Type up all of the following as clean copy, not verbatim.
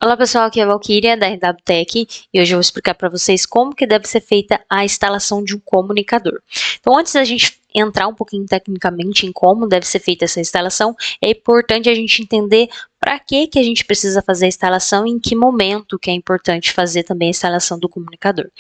Olá pessoal, aqui é a Valquíria da RW Tech e hoje eu vou explicar para vocês como que deve ser feita a instalação de um comunicador. Então, antes da gente entrar um pouquinho tecnicamente em como deve ser feita essa instalação, é importante a gente entender para que a gente precisa fazer a instalação e em que momento que é importante fazer também a instalação do comunicador.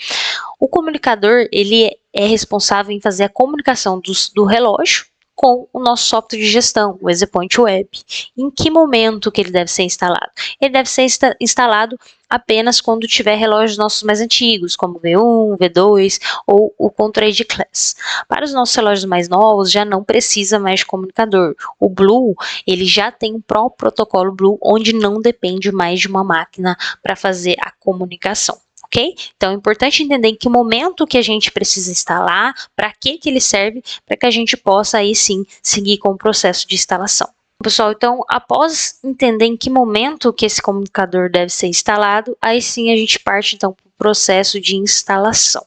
O comunicador, ele é responsável em fazer a comunicação do relógio com o nosso software de gestão, o EasyPoint Web. Em que momento que ele deve ser instalado? Ele deve ser instalado apenas quando tiver relógios nossos mais antigos, como V1, V2 ou o Contrade Class. Para os nossos relógios mais novos, já não precisa mais de comunicador. O Blue, ele já tem um próprio protocolo Blue, onde não depende mais de uma máquina para fazer a comunicação. Ok? Então, é importante entender em que momento que a gente precisa instalar, para que ele serve, para que a gente possa aí sim seguir com o processo de instalação. Pessoal, então, após entender em que momento que esse comunicador deve ser instalado, aí sim a gente parte então para o processo de instalação.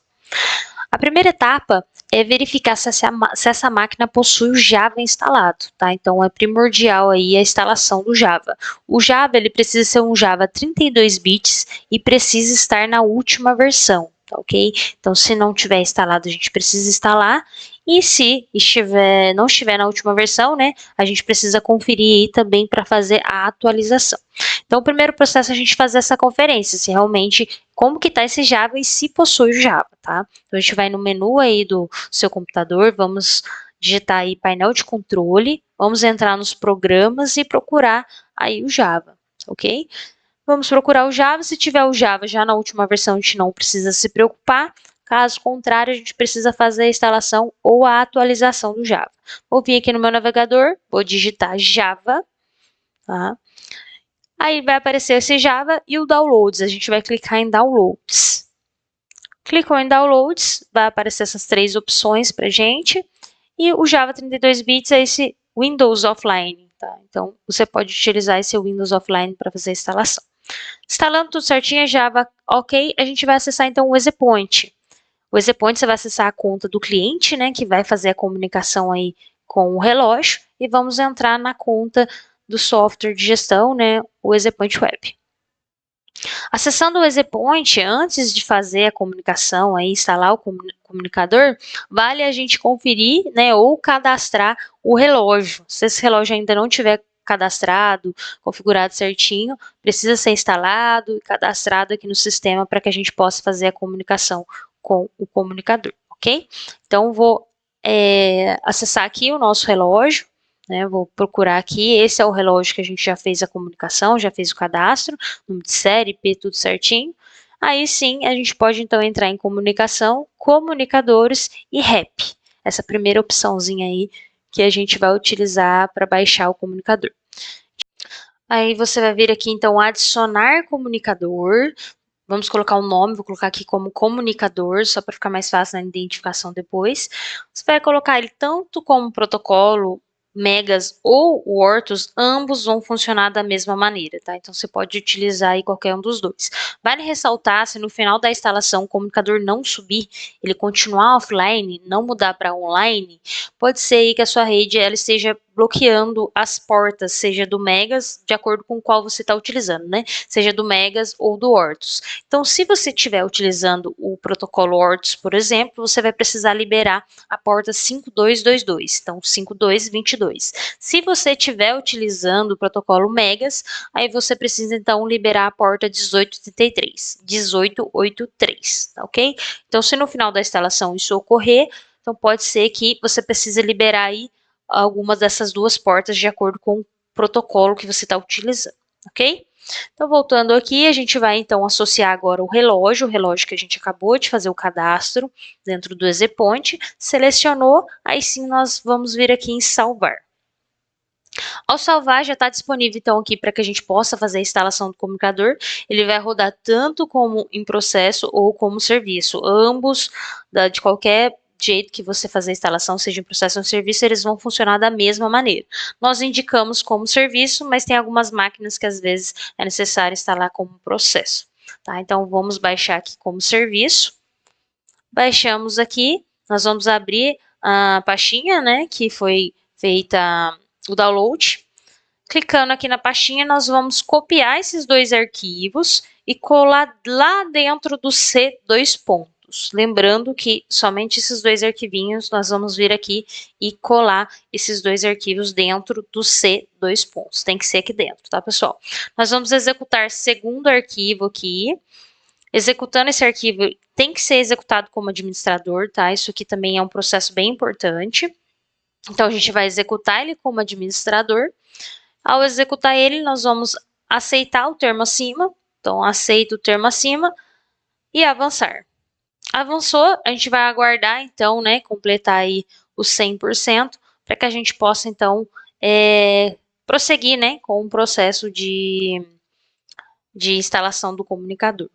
A primeira etapa é verificar se essa máquina possui o Java instalado, tá? Então, é primordial aí a instalação do Java. O Java, ele precisa ser um Java 32 bits e precisa estar na última versão, tá ok? Então, se não tiver instalado, a gente precisa instalar. E se não estiver na última versão, né, a gente precisa conferir aí também para fazer a atualização. Então, o primeiro processo é a gente fazer essa conferência, se realmente como que está esse Java e se possui o Java, tá? Então, a gente vai no menu aí do seu computador, vamos digitar aí painel de controle, vamos entrar nos programas e procurar aí o Java, ok? Vamos procurar o Java, se tiver o Java já na última versão, a gente não precisa se preocupar. Caso contrário, a gente precisa fazer a instalação ou a atualização do Java. Vou vir aqui no meu navegador, vou digitar Java, tá? Aí vai aparecer esse Java e o Downloads. A gente vai clicar em Downloads. Clicou em Downloads, vai aparecer essas três opções para gente. E o Java 32 bits é esse Windows Offline, tá? Então, você pode utilizar esse Windows Offline para fazer a instalação. Instalando tudo certinho, Java ok, a gente vai acessar então o EasyPoint. O EasyPoint você vai acessar a conta do cliente, né, que vai fazer a comunicação aí com o relógio, e vamos entrar na conta do software de gestão, né, o EasyPoint Web. Acessando o EasyPoint, antes de fazer a comunicação, aí, instalar o comunicador, vale a gente conferir, né, ou cadastrar o relógio. Se esse relógio ainda não tiver cadastrado, configurado certinho, precisa ser instalado e cadastrado aqui no sistema para que a gente possa fazer a comunicação com o comunicador, ok? Então, vou acessar aqui o nosso relógio, né, vou procurar aqui, esse é o relógio que a gente já fez a comunicação, já fez o cadastro, número de série, IP, tudo certinho. Aí sim, a gente pode então entrar em comunicação, comunicadores e REP. Essa primeira opçãozinha aí que a gente vai utilizar para baixar o comunicador. Aí você vai vir aqui então adicionar comunicador. Vamos colocar um nome, vou colocar aqui como comunicador, só para ficar mais fácil na identificação depois. Você vai colocar ele tanto como protocolo, Megas ou o Ortus, ambos vão funcionar da mesma maneira, tá? Então, você pode utilizar aí qualquer um dos dois. Vale ressaltar, se no final da instalação o comunicador não subir, ele continuar offline, não mudar para online, pode ser aí que a sua rede ela esteja bloqueando as portas, seja do Megas, de acordo com qual você está utilizando, né? Seja do Megas ou do Ortus. Então, se você estiver utilizando o protocolo Ortus, por exemplo, você vai precisar liberar a porta 5222, então 5222. Se você estiver utilizando o protocolo Megas, aí você precisa então liberar a porta 1883, tá ok? Então, se no final da instalação isso ocorrer, então pode ser que você precise liberar aí algumas dessas duas portas de acordo com o protocolo que você está utilizando, ok? Então, voltando aqui, a gente vai então associar agora o relógio que a gente acabou de fazer o cadastro dentro do EasyPoint, selecionou, aí sim nós vamos vir aqui em salvar. Ao salvar, já está disponível então aqui para que a gente possa fazer a instalação do comunicador. Ele vai rodar tanto como em processo ou como serviço. Ambos, de qualquer jeito que você fazer a instalação, seja em processo ou em serviço, eles vão funcionar da mesma maneira. Nós indicamos como serviço, mas tem algumas máquinas que às vezes é necessário instalar como processo. Tá? Então, vamos baixar aqui como serviço. Baixamos aqui, nós vamos abrir a pastinha, né, que foi feita o download. Clicando aqui na pastinha, nós vamos copiar esses dois arquivos e colar lá dentro do C2 pontos. Lembrando que somente esses dois arquivinhos nós vamos vir aqui e colar esses dois arquivos dentro do C2 pontos. Tem que ser aqui dentro, tá, pessoal? Nós vamos executar segundo arquivo aqui. Executando esse arquivo, tem que ser executado como administrador, tá? Isso aqui também é um processo bem importante. Então, a gente vai executar ele como administrador. Ao executar ele, nós vamos aceitar o termo acima. Então, aceito o termo acima e avançar. Avançou, a gente vai aguardar, então, né, completar aí os 100%, para que a gente possa, então, prosseguir, né, com o processo de instalação do comunicador.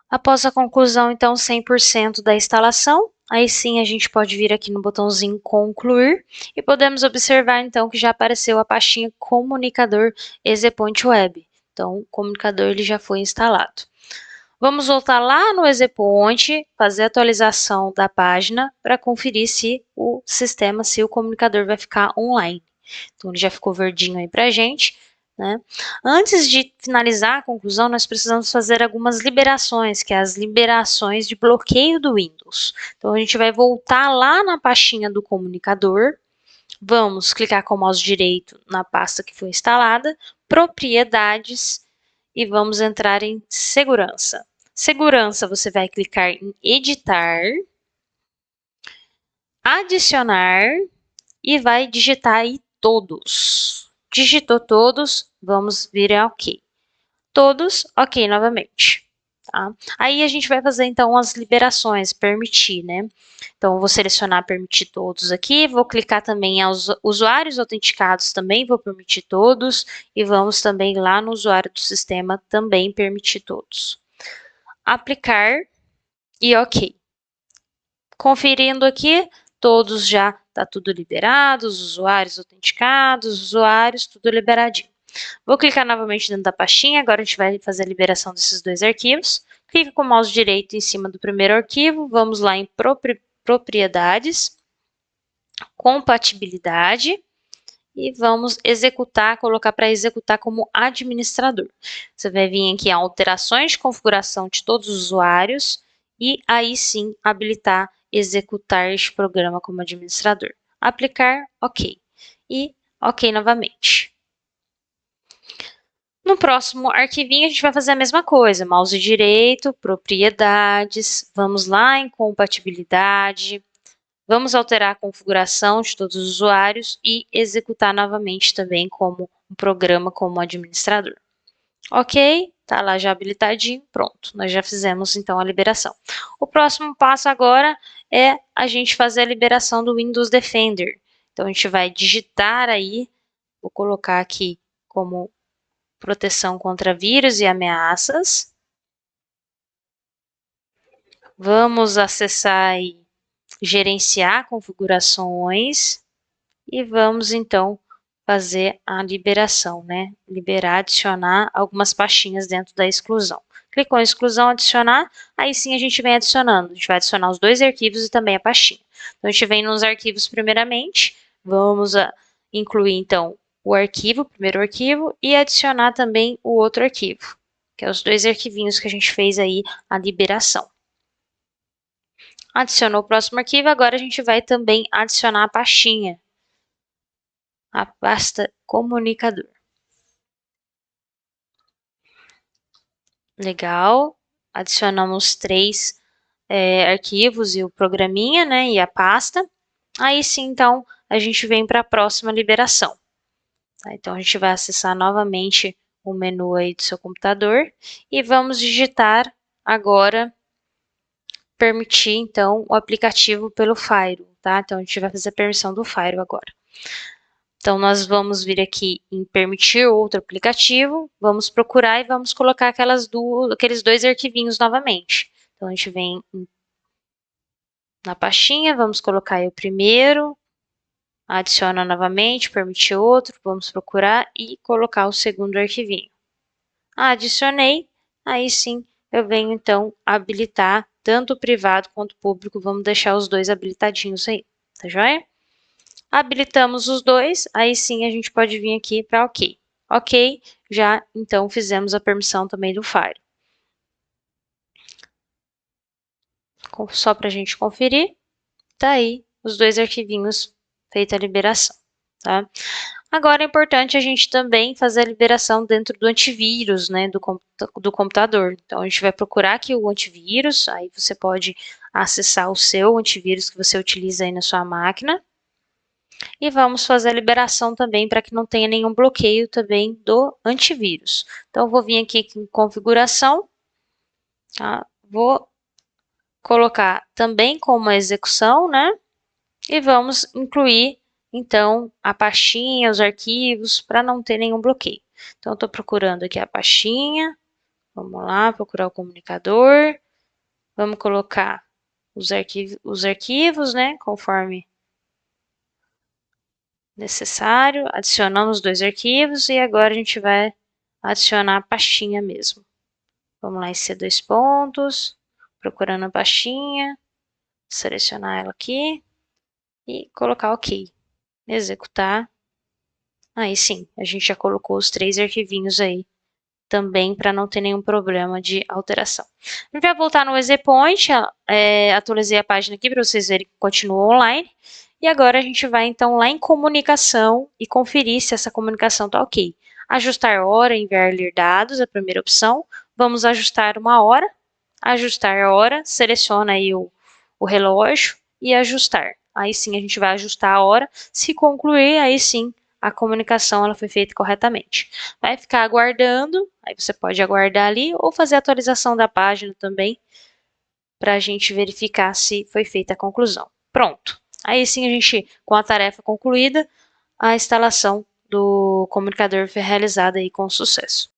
Após a conclusão, então, 100% da instalação, aí sim a gente pode vir aqui no botãozinho concluir e podemos observar, então, que já apareceu a pastinha comunicador EasyPoint Web. Então, o comunicador ele já foi instalado. Vamos voltar lá no EasyPoint, fazer a atualização da página para conferir se o sistema, se o comunicador vai ficar online. Então, ele já ficou verdinho aí para a gente. Né? Antes de finalizar a conclusão, nós precisamos fazer algumas liberações, que é as liberações de bloqueio do Windows. Então, a gente vai voltar lá na pastinha do comunicador, vamos clicar com o mouse direito na pasta que foi instalada, propriedades, e vamos entrar em segurança. Segurança, você vai clicar em editar, adicionar, e vai digitar aí todos. Digitou todos, vamos vir em OK. Todos, OK novamente. Tá? Aí a gente vai fazer então as liberações, permitir, né? Então, vou selecionar permitir todos aqui, vou clicar também aos usuários autenticados também, vou permitir todos, e vamos também lá no usuário do sistema também permitir todos. Aplicar e OK. Conferindo aqui, todos já tá tudo liberado, os usuários autenticados, os usuários, tudo liberadinho. Vou clicar novamente dentro da pastinha, agora a gente vai fazer a liberação desses dois arquivos. Clica com o mouse direito em cima do primeiro arquivo, vamos lá em propriedades, compatibilidade, e vamos executar, colocar para executar como administrador. Você vai vir aqui em alterações de configuração de todos os usuários, e aí sim habilitar executar este programa como administrador. Aplicar, OK. E OK novamente. No próximo arquivinho, a gente vai fazer a mesma coisa. Mouse direito, propriedades, vamos lá em compatibilidade, vamos alterar a configuração de todos os usuários e executar novamente também como um programa como administrador. OK, tá lá já habilitadinho, pronto. Nós já fizemos então a liberação. O próximo passo agora é a gente fazer a liberação do Windows Defender. Então, a gente vai digitar aí, vou colocar aqui como proteção contra vírus e ameaças. Vamos acessar e gerenciar configurações e vamos então fazer a liberação, né? Liberar, adicionar algumas pastinhas dentro da exclusão. Clicou em exclusão, adicionar, aí sim a gente vem adicionando. A gente vai adicionar os dois arquivos e também a pastinha. Então, a gente vem nos arquivos primeiramente, vamos incluir então o arquivo, o primeiro arquivo, e adicionar também o outro arquivo, que é os dois arquivinhos que a gente fez aí a liberação. Adicionou o próximo arquivo, agora a gente vai também adicionar a pastinha, a pasta comunicador. Legal, adicionamos 3 arquivos e o programinha, né, e a pasta. Aí sim, então, a gente vem para a próxima liberação. Tá? Então, a gente vai acessar novamente o menu aí do seu computador e vamos digitar agora, permitir, então, o aplicativo pelo Firewall, tá? Então, a gente vai fazer a permissão do Firewall agora. Então, nós vamos vir aqui em permitir outro aplicativo, vamos procurar e vamos colocar aqueles dois arquivinhos novamente. Então, a gente vem na pastinha, vamos colocar aí o primeiro, adiciona novamente, permitir outro, vamos procurar e colocar o segundo arquivinho. Adicionei, aí sim eu venho então habilitar tanto o privado quanto o público, vamos deixar os dois habilitadinhos aí, tá joia? Habilitamos os dois, aí sim a gente pode vir aqui para OK. OK, já então fizemos a permissão também do Fire. Só para a gente conferir, tá aí os dois arquivinhos feita a liberação, tá? Agora é importante a gente também fazer a liberação dentro do antivírus, né, do computador. Então a gente vai procurar aqui o antivírus, aí você pode acessar o seu antivírus que você utiliza aí na sua máquina. E vamos fazer a liberação também para que não tenha nenhum bloqueio também do antivírus. Então, eu vou vir aqui em configuração, tá? Vou colocar também como execução, né? E vamos incluir, então, a pastinha, os arquivos, para não ter nenhum bloqueio. Então, estou procurando aqui a pastinha. Vamos lá, procurar o comunicador. Vamos colocar os arquivos, né? Conforme necessário. Adicionamos dois arquivos e agora a gente vai adicionar a pastinha mesmo. Vamos lá em C2 pontos, procurando a pastinha, selecionar ela aqui e colocar OK. Executar. Aí sim, a gente já colocou os 3 arquivinhos aí também para não ter nenhum problema de alteração. A gente vai voltar no EasyPoint, atualizei a página aqui para vocês verem que continua online. E agora a gente vai então lá em comunicação e conferir se essa comunicação está OK. Ajustar hora, enviar ler dados, a primeira opção. Vamos ajustar uma hora. Ajustar hora, seleciona aí o relógio e ajustar. Aí sim a gente vai ajustar a hora. Se concluir, aí sim a comunicação ela foi feita corretamente. Vai ficar aguardando, aí você pode aguardar ali ou fazer a atualização da página também para a gente verificar se foi feita a conclusão. Pronto. Aí sim a gente, com a tarefa concluída, a instalação do comunicador foi realizada aí com sucesso.